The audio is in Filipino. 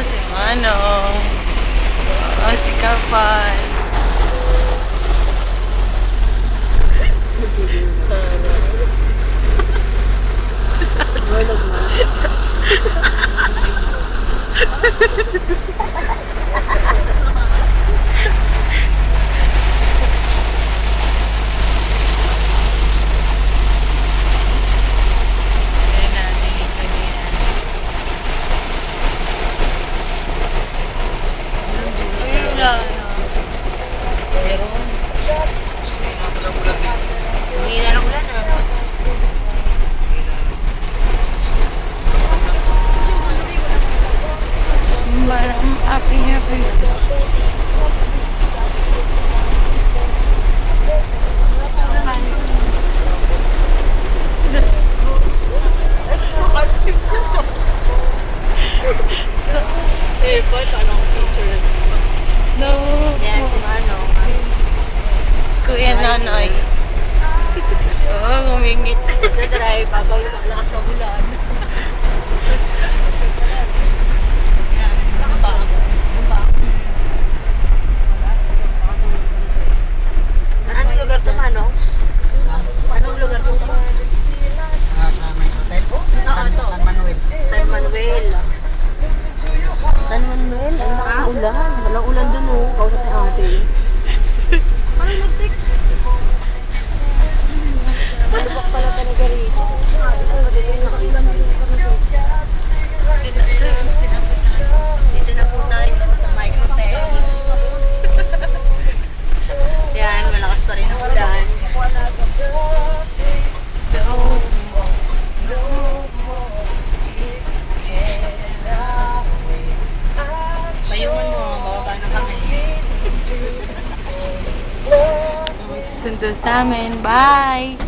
si Manong. Si Kapal. But I'm happy. No. Yan, si Manong. Kuya Nonoy. Oo, ngumingit. Nagdadrive, babaw yung malakas sa ulan. Yan, baba. Saan anong lugar to, Manong? Anong lugar to? Sa may hotel? San Manuel. San Manuel. San Manuel? Ay, malakas ulan. Walang ulan dun, oh. Kausap ni ate. Ano nag-take? Malubak pala talaga rito. Dito na po tayo sa microtel. Yan, malakas pa rin ang ulan. Payungan mo, bababa na kami. Sundo sa amin. Bye!